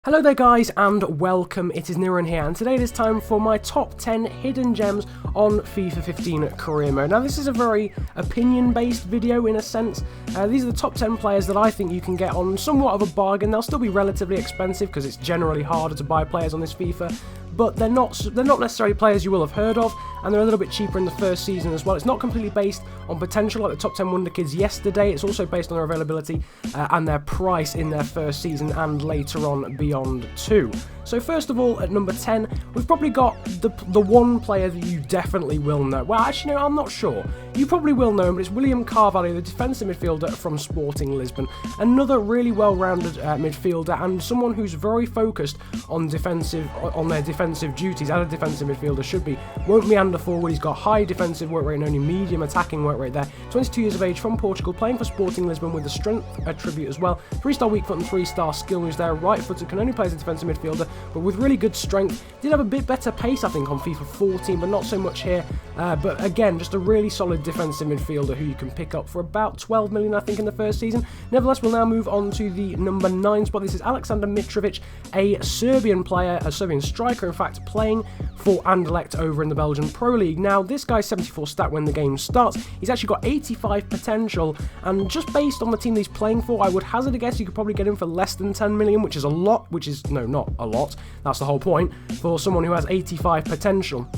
Hello there guys and welcome, it is Niran here, and today it is time for my top 10 hidden gems on FIFA 15 career mode. Now this is a very opinion based video in a sense. These are the top 10 players that I think you can get on somewhat of a bargain. They'll still be relatively expensive because it's generally harder to buy players on this FIFA, but they're not necessarily players you will have heard of, and they're a little bit cheaper in the first season as well. It's not completely based on potential like the top 10 wonder kids yesterday. It's also based on their availability and their price in their first season and later on beyond too. So first of all, at number 10, we've probably got the one player that you definitely will know. Well, actually, no, I'm not sure. You probably will know him, but it's William Carvalho, the defensive midfielder from Sporting Lisbon. Another really well-rounded midfielder and someone who's very focused on their defensive duties, as a defensive midfielder should be. Won't meander forward. He's got high defensive work rate and only medium attacking work rate there. 22 years of age, from Portugal, playing for Sporting Lisbon with the strength attribute as well. 3-star weak foot and 3-star skill moves there. Right-footed, can only play as a defensive midfielder, but with really good strength. Did have a bit better pace, I think, on FIFA 14, but not so much here. But again, just a really solid defensive midfielder who you can pick up for about 12 million, I think, in the first season. Nevertheless, we'll now move on to the number 9 spot. This is Aleksandar Mitrovic, a Serbian player, a Serbian striker, in fact, playing for Anderlecht over in the Belgian Pro League. Now, this guy's 74 stat when the game starts. He's actually got 85 potential, and just based on the team that he's playing for, I would hazard a guess you could probably get him for less than 10 million, which is a lot, no, not a lot. That's the whole point for someone who has 85 potential.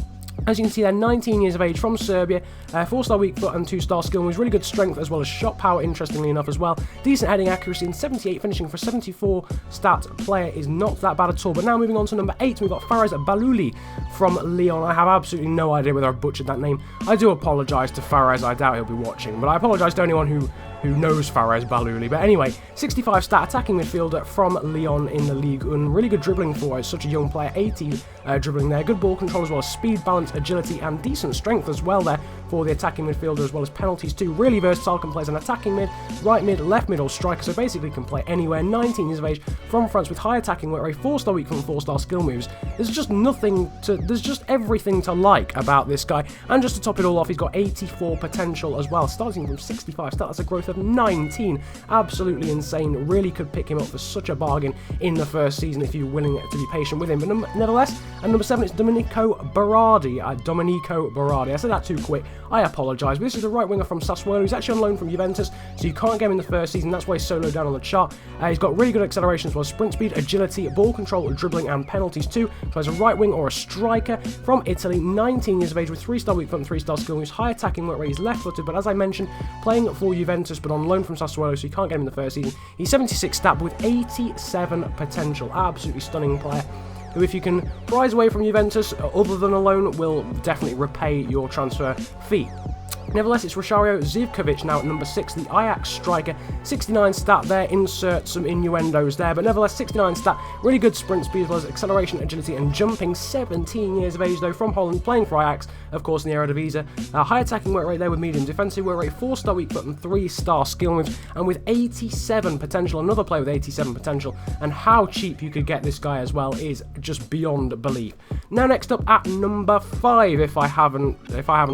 As you can see, they're 19 years of age, from Serbia, 4-star weak foot and 2-star skill moves, really good strength as well as shot power, interestingly enough, as well. Decent heading accuracy, and 78 finishing for a 74 stat player is not that bad at all. But now moving on to number 8, we've got Fáres Bahlouli from Lyon. I have absolutely no idea whether I butchered that name. I do apologise to Fáres, I doubt he'll be watching, but I apologise to anyone who knows Fáres Bahlouli. But anyway, 65 stat attacking midfielder from Lyon in the Ligue 1. Really good dribbling for such a young player, 80 dribbling there. Good ball control as well as speed, balance, agility, and decent strength as well there for the attacking midfielder, as well as penalties too. Really versatile, can play as an attacking mid, right mid, left mid, or striker, so basically can play anywhere. 19 years of age, from France, with high attacking work rate, 4-star weak foot and 4-star skill moves. There's just everything to like about this guy. And just to top it all off, he's got 84 potential as well, starting from 65 stat. That's a growth of 19. Absolutely insane. Really could pick him up for such a bargain in the first season if you're willing to be patient with him. But nevertheless, at number 7, it's Domenico Berardi. I said that too quick. I apologise. But this is the right winger from Sassuolo. He's actually on loan from Juventus, so you can't get him in the first season. That's why he's so low down on the chart. He's got really good acceleration as well as sprint speed, agility, ball control, dribbling, and penalties too. Plays a right wing or a striker from Italy. 19 years of age with 3-star weak foot and 3-star skill moves. High attacking work rate. He's left-footed, but as I mentioned, playing for Juventus, but on loan from Sassuolo, so you can't get him in the first season. He's 76 stat with 87 potential. Absolutely stunning player, who, if you can prize away from Juventus other than a loan, will definitely repay your transfer fee. Nevertheless, it's Richario Zivkovic now at number 6, the Ajax striker. 69 stat there, insert some innuendos there, but nevertheless 69 stat, really good sprint speed as well as acceleration, agility, and jumping. 17 years of age though, from Holland, playing for Ajax, of course, in the Eredivisie. High attacking work rate there with medium defensive work rate, 4-star weak foot and 3-star skill moves, and with 87 potential. Another player with 87 potential, and how cheap you could get this guy as well is just beyond belief. Now next up at number 5, if I haven't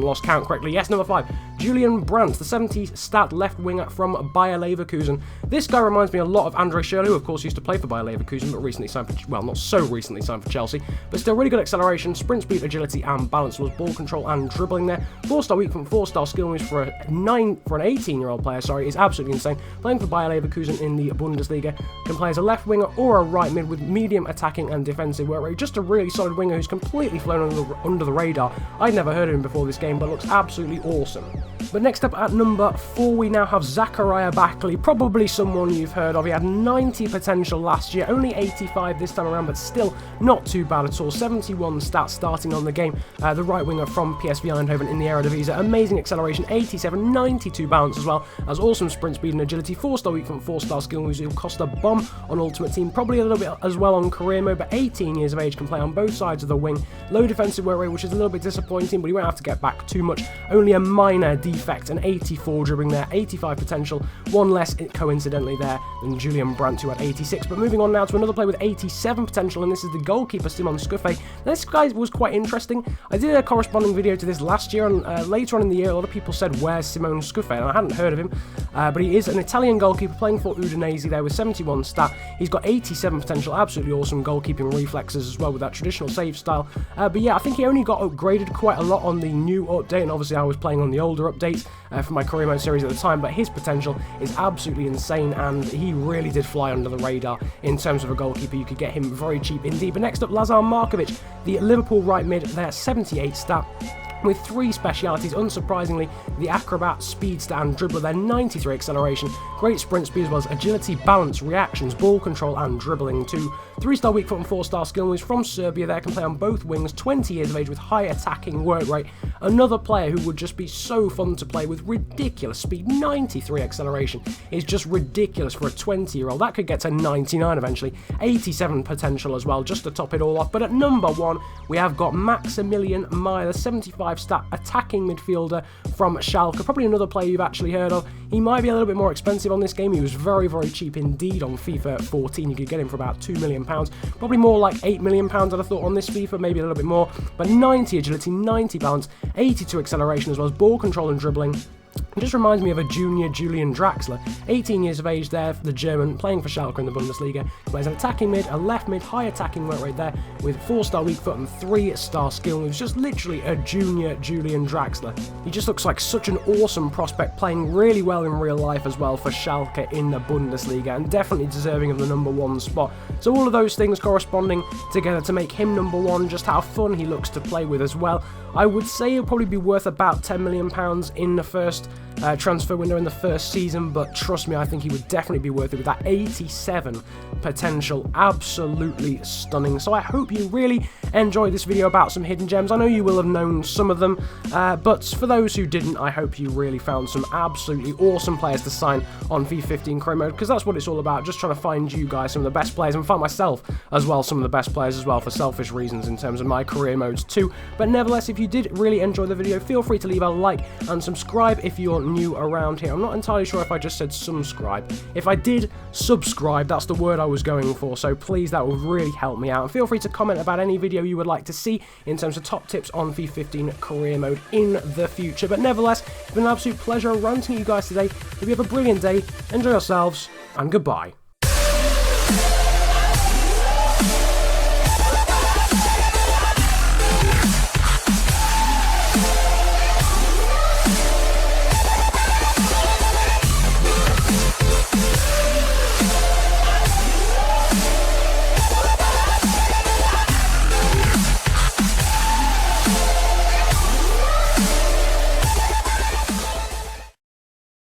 lost count correctly, yes, number 5. Julian Brandt, the 70 stat left winger from Bayer Leverkusen. This guy reminds me a lot of Andre Schürrle, who of course used to play for Bayer Leverkusen, but recently signed for, well, not so recently signed for Chelsea, but still really good acceleration, sprint speed, agility, and balance, was ball control and dribbling there. 4-star weak foot, 4-star skill moves for an 18-year-old player, is absolutely insane. Playing for Bayer Leverkusen in the Bundesliga, can play as a left winger or a right mid with medium attacking and defensive work rate. Just a really solid winger who's completely flown under the radar. I'd never heard of him before this game, but looks absolutely awesome. But next up at number 4, we now have Zakaria Bahlouli, probably someone you've heard of. He had 90 potential last year, only 85 this time around, but still not too bad at all. 71 stats starting on the game. The right winger from PSV Eindhoven in the Eredivisie. Amazing acceleration, 87, 92 balance as well as awesome sprint speed and agility. 4-star weak foot, 4-star skill moves. He'll cost a bomb on Ultimate Team, probably a little bit as well on career mode, but 18 years of age, can play on both sides of the wing. Low defensive work rate, which is a little bit disappointing, but he won't have to get back too much. Only a minor defensive defect, an 84 dribbling there, 85 potential, one less coincidentally there than Julian Brandt, who had 86. But moving on now to another player with 87 potential, and this is the goalkeeper, Simon Scuffet. Now, this guy was quite interesting. I did a corresponding video to this last year, and later on in the year, a lot of people said, where's Simone Scuffet? And I hadn't heard of him, but he is an Italian goalkeeper playing for Udinese there with 71 stat. He's got 87 potential, absolutely awesome goalkeeping reflexes as well with that traditional save style. But yeah, I think he only got upgraded quite a lot on the new update, and obviously I was playing on the older updates for my career mode series at the time, but his potential is absolutely insane, and he really did fly under the radar in terms of a goalkeeper. You could get him very cheap indeed. But next up, Lazar Markovic, the Liverpool right mid there, 78 stat. With 3 specialities, unsurprisingly, the acrobat, speedster and dribbler there, 93 acceleration, great sprint speed as well as agility, balance, reactions, ball control and dribbling too. 3-star weak foot and 4-star skill moves from Serbia there, can play on both wings, 20 years of age with high attacking work rate. Another player who would just be so fun to play with ridiculous speed, 93 acceleration is just ridiculous for a 20-year-old. That could get to 99 eventually, 87 potential as well, just to top it all off. But at number 1, we have got Maximilian Meyer, 75 stat attacking midfielder from Schalke, probably another player you've actually heard of. He might be a little bit more expensive on this game. He was very, very cheap indeed on FIFA 14. You could get him for about £2 million, probably more like £8 million I'd have thought on this FIFA, maybe a little bit more, but 90 agility, 90 balance, 82 acceleration as well as ball control and dribbling. It just reminds me of a junior Julian Draxler, 18 years of age there, the German, playing for Schalke in the Bundesliga. Plays an attacking mid, a left mid, high attacking work rate there, with 4-star weak foot and 3-star skill moves. Just literally a junior Julian Draxler. He just looks like such an awesome prospect, playing really well in real life as well for Schalke in the Bundesliga, and definitely deserving of the number 1 spot. So all of those things corresponding together to make him number 1, just how fun he looks to play with as well. I would say he'll probably be worth about £10 million in the first transfer window in the first season, but trust me, I think he would definitely be worth it with that 87 potential. Absolutely stunning. So I hope you really enjoyed this video about some hidden gems. I know you will have known some of them, but for those who didn't, I hope you really found some absolutely awesome players to sign on FIFA 15 career mode, because that's what it's all about, just trying to find you guys some of the best players, and find myself as well some of the best players as well, for selfish reasons in terms of my career modes too. But nevertheless, if you did really enjoy the video, feel free to leave a like and subscribe if you're new around here. I'm not entirely sure if I just said subscribe. If I did subscribe, that's the word I was going for, so please, that would really help me out. And feel free to comment about any video you would like to see in terms of top tips on FIFA 15 career mode in the future. But nevertheless, it's been an absolute pleasure ranting at you guys today. Hope you have a brilliant day, enjoy yourselves, and goodbye.